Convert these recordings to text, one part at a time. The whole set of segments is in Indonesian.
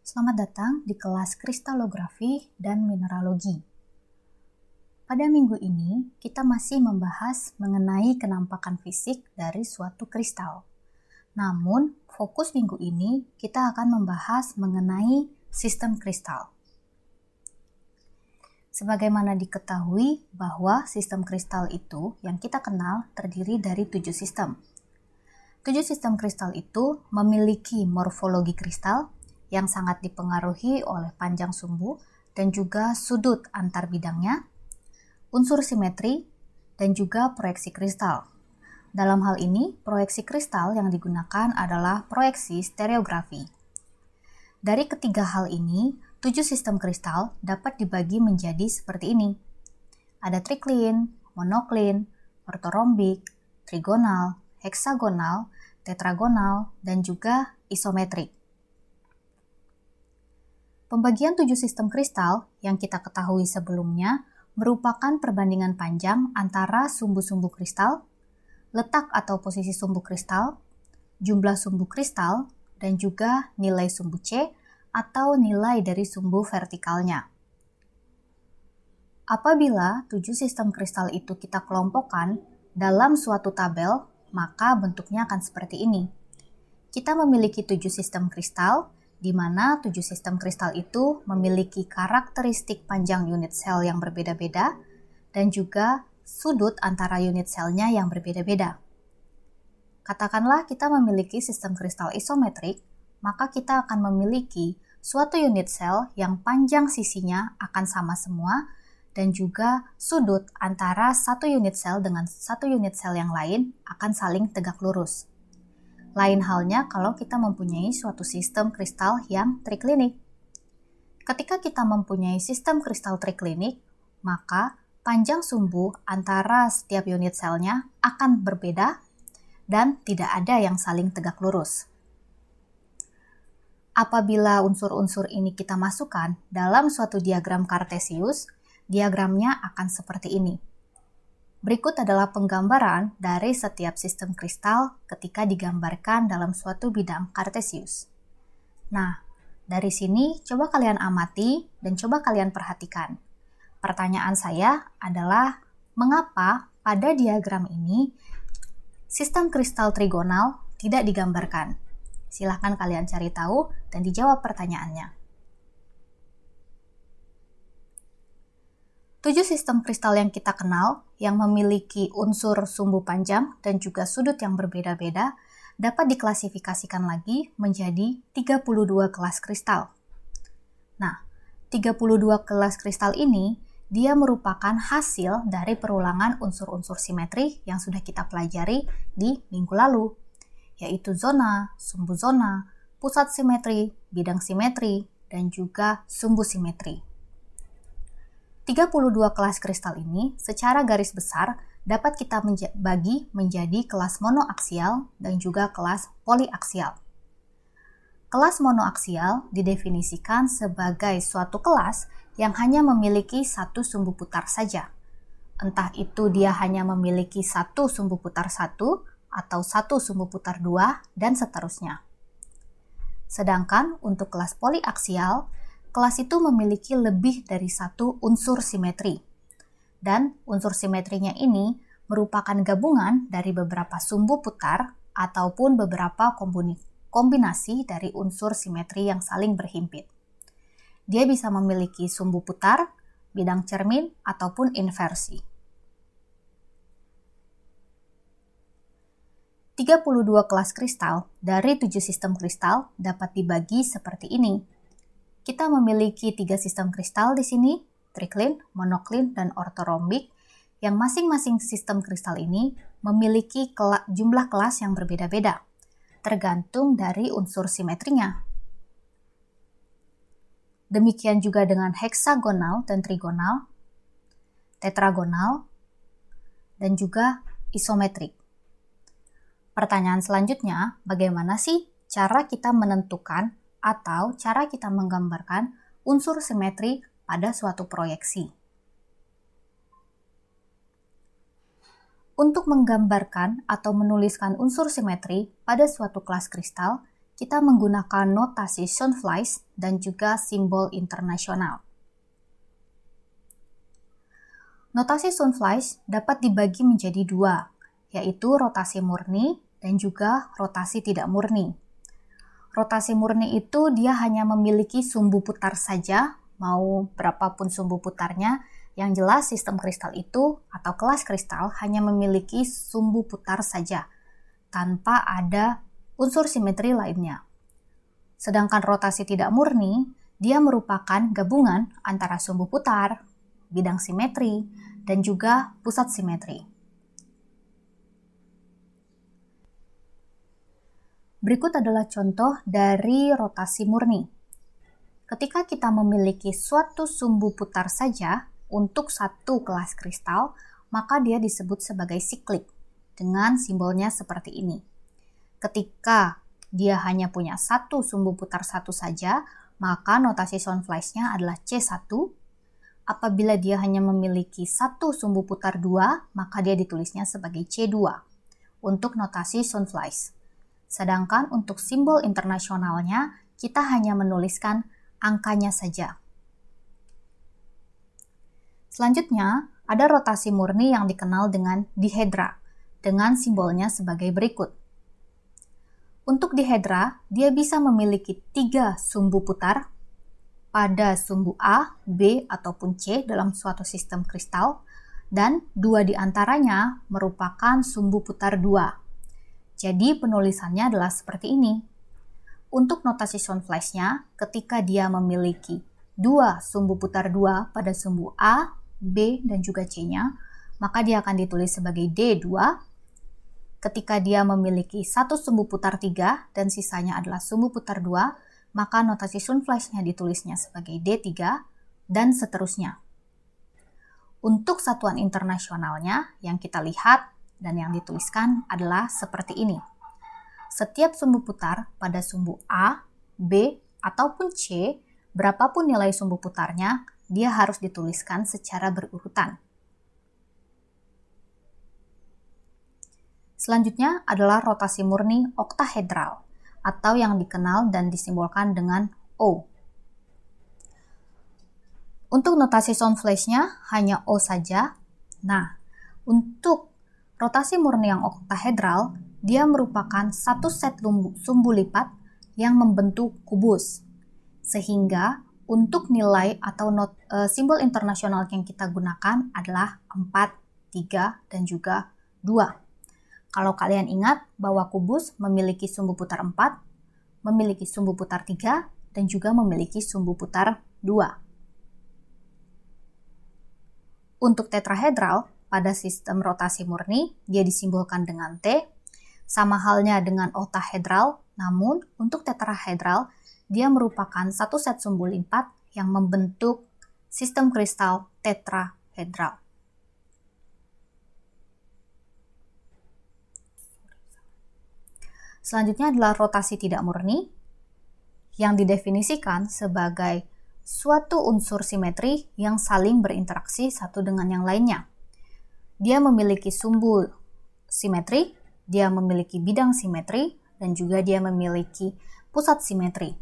Selamat datang di kelas Kristalografi dan Mineralogi. Pada minggu ini, kita masih membahas mengenai kenampakan fisik dari suatu kristal. Namun, fokus minggu ini kita akan membahas mengenai sistem kristal. Sebagaimana diketahui bahwa sistem kristal itu yang kita kenal terdiri dari 7 sistem. 7 sistem kristal itu memiliki morfologi kristal yang sangat dipengaruhi oleh panjang sumbu dan juga sudut antar bidangnya, unsur simetri, dan juga proyeksi kristal. Dalam hal ini, proyeksi kristal yang digunakan adalah proyeksi stereografi. Dari ketiga hal ini, 7 sistem kristal dapat dibagi menjadi seperti ini. Ada triklin, monoklin, ortorombik, trigonal, heksagonal, tetragonal, dan juga isometrik. Pembagian 7 sistem kristal yang kita ketahui sebelumnya merupakan perbandingan panjang antara sumbu-sumbu kristal, letak atau posisi sumbu kristal, jumlah sumbu kristal, dan juga nilai sumbu C atau nilai dari sumbu vertikalnya. Apabila 7 sistem kristal itu kita kelompokkan dalam suatu tabel, maka bentuknya akan seperti ini. Kita memiliki 7 sistem kristal, di mana 7 sistem kristal itu memiliki karakteristik panjang unit sel yang berbeda-beda dan juga sudut antara unit selnya yang berbeda-beda. Katakanlah kita memiliki sistem kristal isometrik, maka kita akan memiliki suatu unit sel yang panjang sisinya akan sama semua dan juga sudut antara satu unit sel dengan satu unit sel yang lain akan saling tegak lurus. Lain halnya kalau kita mempunyai suatu sistem kristal yang triklinik. Ketika kita mempunyai sistem kristal triklinik, maka panjang sumbu antara setiap unit selnya akan berbeda dan tidak ada yang saling tegak lurus. Apabila unsur-unsur ini kita masukkan dalam suatu diagram Cartesius, diagramnya akan seperti ini. Berikut adalah penggambaran dari setiap sistem kristal ketika digambarkan dalam suatu bidang Cartesius. Nah, dari sini coba kalian amati dan coba kalian perhatikan. Pertanyaan saya adalah, mengapa pada diagram ini sistem kristal trigonal tidak digambarkan? Silahkan kalian cari tahu dan dijawab pertanyaannya. 7 sistem kristal yang kita kenal, yang memiliki unsur sumbu panjang dan juga sudut yang berbeda-beda, dapat diklasifikasikan lagi menjadi 32 kelas kristal. Nah, 32 kelas kristal ini, dia merupakan hasil dari perulangan unsur-unsur simetri yang sudah kita pelajari di minggu lalu, yaitu zona, sumbu zona, pusat simetri, bidang simetri, dan juga sumbu simetri. 32 kelas kristal ini secara garis besar dapat kita bagi menjadi kelas monoaksial dan juga kelas poliaksial. Kelas monoaksial didefinisikan sebagai suatu kelas yang hanya memiliki satu sumbu putar saja. Entah itu dia hanya memiliki satu sumbu putar 1 atau satu sumbu putar 2 dan seterusnya. Sedangkan untuk kelas poliaksial, kelas itu memiliki lebih dari satu unsur simetri. Dan unsur simetrinya ini merupakan gabungan dari beberapa sumbu putar ataupun beberapa kombinasi dari unsur simetri yang saling berhimpit. Dia bisa memiliki sumbu putar, bidang cermin, ataupun inversi. 32 kelas kristal dari 7 sistem kristal dapat dibagi seperti ini. Kita memiliki 3 sistem kristal di sini, triklin, monoklin, dan ortorombik, yang masing-masing sistem kristal ini memiliki jumlah kelas yang berbeda-beda, tergantung dari unsur simetrinya. Demikian juga dengan heksagonal dan trigonal, tetragonal, dan juga isometrik. Pertanyaan selanjutnya, bagaimana sih cara kita menentukan atau cara kita menggambarkan unsur simetri pada suatu proyeksi? Untuk menggambarkan atau menuliskan unsur simetri pada suatu kelas kristal, kita menggunakan notasi Schonflies dan juga simbol internasional. Notasi Schonflies dapat dibagi menjadi dua, yaitu rotasi murni dan juga rotasi tidak murni. Rotasi murni itu dia hanya memiliki sumbu putar saja, mau berapapun sumbu putarnya. Yang jelas sistem kristal itu atau kelas kristal hanya memiliki sumbu putar saja, tanpa ada unsur simetri lainnya. Sedangkan rotasi tidak murni, dia merupakan gabungan antara sumbu putar, bidang simetri, dan juga pusat simetri. Berikut adalah contoh dari rotasi murni. Ketika kita memiliki suatu sumbu putar saja untuk satu kelas kristal, maka dia disebut sebagai siklik dengan simbolnya seperti ini. Ketika dia hanya punya satu sumbu putar satu saja, maka notasi Schonflies-nya adalah C1. Apabila dia hanya memiliki satu sumbu putar 2, maka dia ditulisnya sebagai C2 untuk notasi Schonflies. Sedangkan untuk simbol internasionalnya, kita hanya menuliskan angkanya saja. Selanjutnya, ada rotasi murni yang dikenal dengan dihedra, dengan simbolnya sebagai berikut. Untuk dihedra, dia bisa memiliki 3 sumbu putar pada sumbu A, B, ataupun C dalam suatu sistem kristal, dan 2 di antaranya merupakan sumbu putar 2. Jadi penulisannya adalah seperti ini. Untuk notasi Schonflies-nya, ketika dia memiliki 2 sumbu putar 2 pada sumbu A, B, dan juga C-nya, maka dia akan ditulis sebagai D2. Ketika dia memiliki 1 sumbu putar 3 dan sisanya adalah sumbu putar 2, maka notasi Schonflies-nya ditulisnya sebagai D3, dan seterusnya. Untuk satuan internasionalnya, yang kita lihat dan yang dituliskan adalah seperti ini. Setiap sumbu putar pada sumbu A, B, ataupun C, berapapun nilai sumbu putarnya, dia harus dituliskan secara berurutan. Selanjutnya adalah rotasi murni oktahedral, atau yang dikenal dan disimbolkan dengan O. Untuk notasi Schonflies-nya hanya O saja. Nah, untuk rotasi murni yang oktahedral, dia merupakan satu set sumbu lipat yang membentuk kubus. Sehingga untuk nilai atau simbol internasional yang kita gunakan adalah 4, 3, dan juga 2. Kalau kalian ingat bahwa kubus memiliki sumbu putar 4, memiliki sumbu putar 3, dan juga memiliki sumbu putar 2. Untuk tetrahedral, pada sistem rotasi murni, dia disimbolkan dengan T, sama halnya dengan oktahedral, namun untuk tetrahedral, dia merupakan satu set sumbu lipat yang membentuk sistem kristal tetrahedral. Selanjutnya adalah rotasi tidak murni, yang didefinisikan sebagai suatu unsur simetri yang saling berinteraksi satu dengan yang lainnya. Dia memiliki sumbu simetri, dia memiliki bidang simetri, dan juga dia memiliki pusat simetri.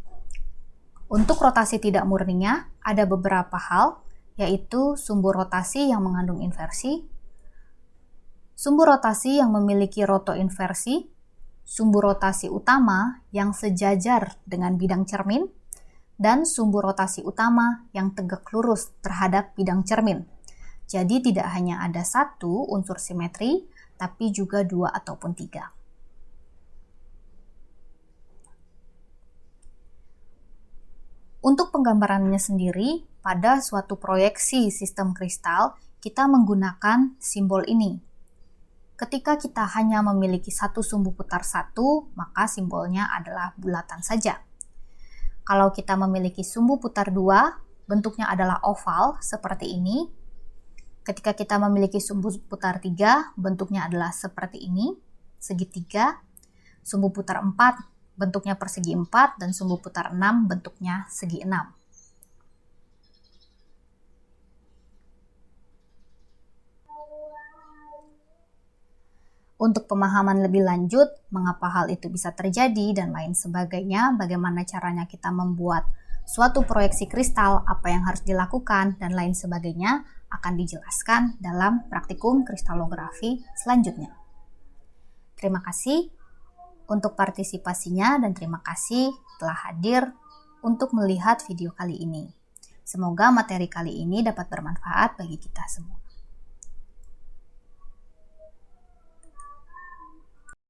Untuk rotasi tidak murninya, ada beberapa hal, yaitu sumbu rotasi yang mengandung inversi, sumbu rotasi yang memiliki rotoinversi, sumbu rotasi utama yang sejajar dengan bidang cermin, dan sumbu rotasi utama yang tegak lurus terhadap bidang cermin. Jadi tidak hanya ada satu unsur simetri, tapi juga 2 ataupun 3. Untuk penggambarannya sendiri, pada suatu proyeksi sistem kristal, kita menggunakan simbol ini. Ketika kita hanya memiliki satu sumbu putar 1, maka simbolnya adalah bulatan saja. Kalau kita memiliki sumbu putar 2, bentuknya adalah oval seperti ini. Ketika kita memiliki sumbu putar 3, bentuknya adalah seperti ini, segitiga. Sumbu putar 4, bentuknya persegi 4, dan sumbu putar 6 bentuknya segi 6. Untuk pemahaman lebih lanjut, mengapa hal itu bisa terjadi dan lain sebagainya, bagaimana caranya kita membuat suatu proyeksi kristal, apa yang harus dilakukan, dan lain sebagainya, akan dijelaskan dalam praktikum kristalografi selanjutnya. Terima kasih untuk partisipasinya dan terima kasih telah hadir untuk melihat video kali ini. Semoga materi kali ini dapat bermanfaat bagi kita semua.